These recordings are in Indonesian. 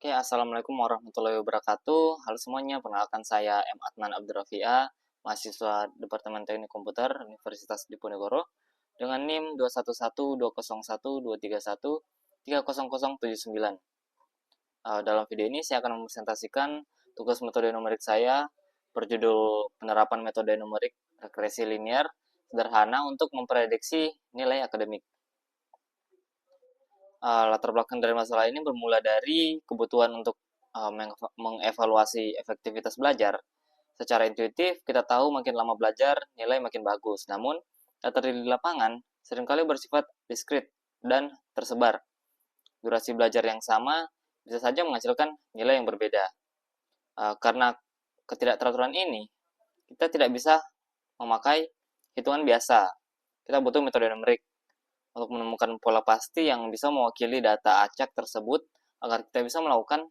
Oke, Assalamualaikum warahmatullahi wabarakatuh. Halo semuanya, perkenalkan saya M. Adnan Abdurrafia, mahasiswa Departemen Teknik Komputer Universitas Diponegoro, dengan NIM 211202123130079. Dalam video ini saya akan mempresentasikan tugas metode numerik saya berjudul penerapan metode numerik regresi linear sederhana untuk memprediksi nilai akademik. Latar belakang dari masalah ini bermula dari kebutuhan untuk mengevaluasi efektivitas belajar. Secara intuitif, kita tahu makin lama belajar, nilai makin bagus. Namun, data di lapangan seringkali bersifat diskrit dan tersebar. Durasi belajar yang sama bisa saja menghasilkan nilai yang berbeda. Karena ketidakteraturan ini, kita tidak bisa memakai hitungan biasa. Kita butuh metode numerik untuk menemukan pola pasti yang bisa mewakili data acak tersebut agar kita bisa melakukan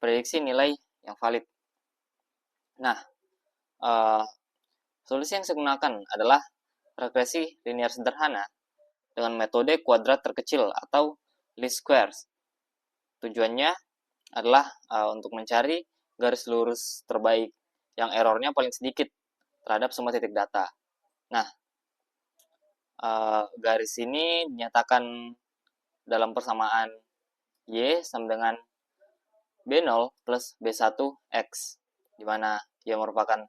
prediksi nilai yang valid. Nah, solusi yang saya gunakan adalah regresi linear sederhana dengan metode kuadrat terkecil atau least squares. Tujuannya adalah untuk mencari garis lurus terbaik yang errornya paling sedikit terhadap semua titik data. Nah, garis ini dinyatakan dalam persamaan Y sama dengan B0 plus B1 X, di mana Y merupakan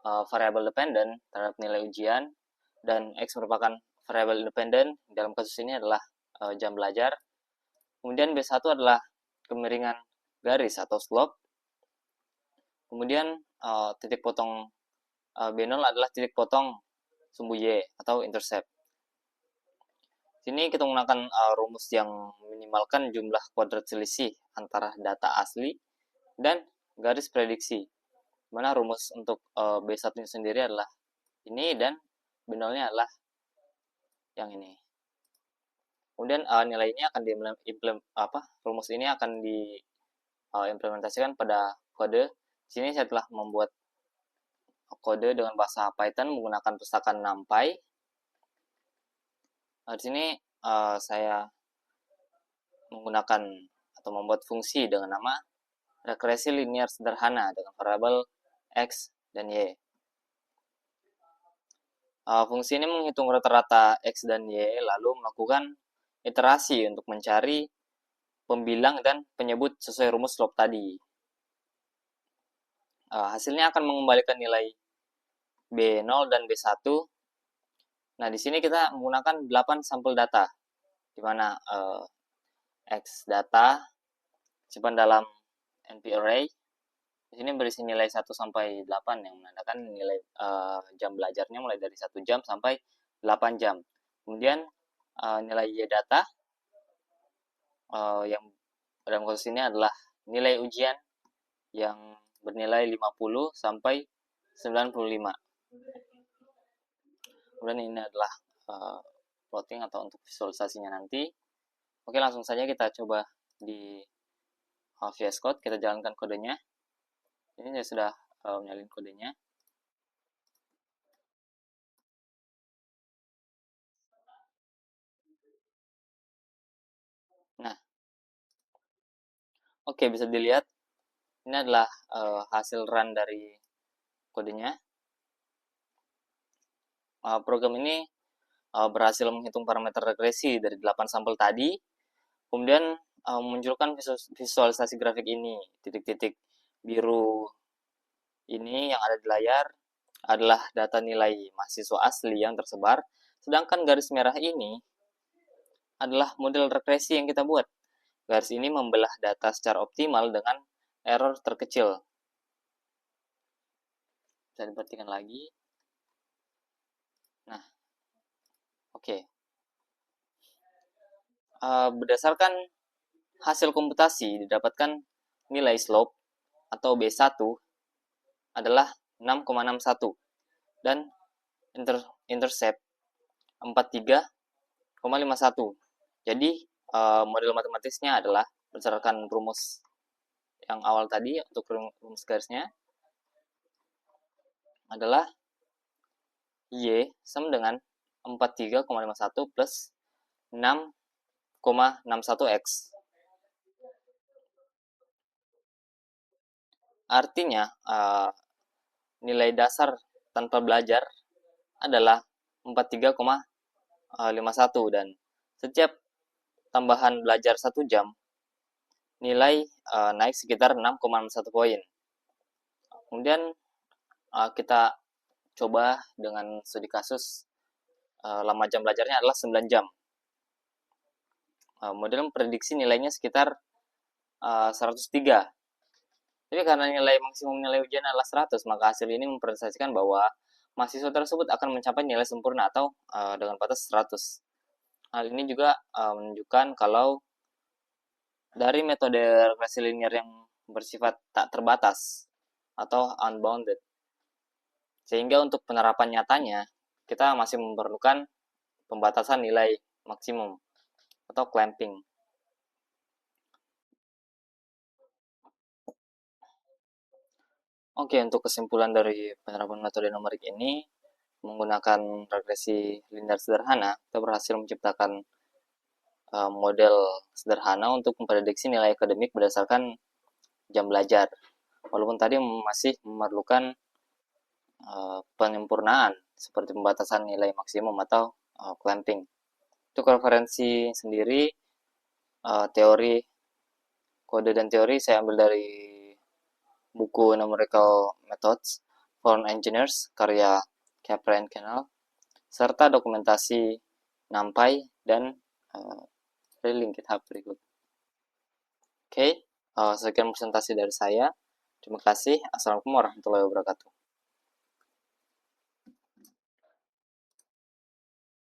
variabel dependen terhadap nilai ujian, dan X merupakan variabel independen, dalam kasus ini adalah jam belajar. Kemudian B1 adalah kemiringan garis atau slope. Kemudian titik potong B0 adalah titik potong sumbu Y atau intercept. Sini kita menggunakan rumus yang meminimalkan jumlah kuadrat selisih antara data asli dan garis prediksi. Mana rumus untuk B1 sendiri adalah ini dan B0-nya adalah yang ini. Kemudian nilainya akan rumus ini akan diimplementasikan pada kode. Sini saya telah membuat kode dengan bahasa Python menggunakan pustaka NumPy. Di sini saya menggunakan atau membuat fungsi dengan nama regresi linear sederhana dengan variabel X dan Y. Fungsi ini menghitung rata-rata X dan Y, lalu melakukan iterasi untuk mencari pembilang dan penyebut sesuai rumus slope tadi. Hasilnya akan mengembalikan nilai B0 dan B1. Nah, di sini kita menggunakan 8 sampel data, di mana X data simpan dalam NP array. Di sini berisi nilai 1 sampai 8 yang menandakan nilai jam belajarnya mulai dari 1 jam sampai 8 jam. Kemudian nilai Y data yang dalam kasus ini adalah nilai ujian yang bernilai 50 sampai 95. Kemudian ini adalah plotting atau untuk visualisasinya nanti. Oke, langsung saja kita coba di VS Code, kita jalankan kodenya. Ini saya sudah menyalin kodenya. Nah, oke, bisa dilihat ini adalah hasil run dari kodenya. Program ini berhasil menghitung parameter regresi dari 8 sampel tadi, kemudian memunculkan visualisasi grafik ini. Titik-titik biru ini yang ada di layar adalah data nilai mahasiswa asli yang tersebar, sedangkan garis merah ini adalah model regresi yang kita buat. Garis ini membelah data secara optimal dengan error terkecil. Bisa diperhatikan lagi. Nah, oke. Berdasarkan hasil komputasi didapatkan nilai slope atau B1 adalah 6,61 dan intercept 43,51. Jadi model matematisnya adalah berdasarkan rumus yang awal tadi untuk rumus garisnya adalah Y sama dengan 43,51 plus 6,61X. Artinya, nilai dasar tanpa belajar adalah 43,51 dan setiap tambahan belajar 1 jam nilai naik sekitar 6,1 poin. Kemudian kita coba dengan studi kasus lama jam belajarnya adalah 9 jam. Model memprediksi nilainya sekitar 103. Jadi karena nilai maksimum nilai ujian adalah 100, maka hasil ini mempresentasikan bahwa mahasiswa tersebut akan mencapai nilai sempurna atau dengan batas 100. Hal ini juga menunjukkan kalau dari metode regresi linear yang bersifat tak terbatas atau unbounded, sehingga untuk penerapan nyatanya kita masih memerlukan pembatasan nilai maksimum atau clamping. Oke, untuk kesimpulan dari penerapan metode numerik ini, menggunakan regresi linear sederhana, kita berhasil menciptakan model sederhana untuk memprediksi nilai akademik berdasarkan jam belajar. Walaupun tadi masih memerlukan penyempurnaan seperti pembatasan nilai maksimum atau clamping. Untuk referensi sendiri, teori kode dan teori saya ambil dari buku Numerical Methods for Engineers karya Capra and Canal, serta dokumentasi NumPy dan link GitHub berikut. Oke, sekian presentasi dari saya. Terima kasih. Assalamualaikum warahmatullahi wabarakatuh.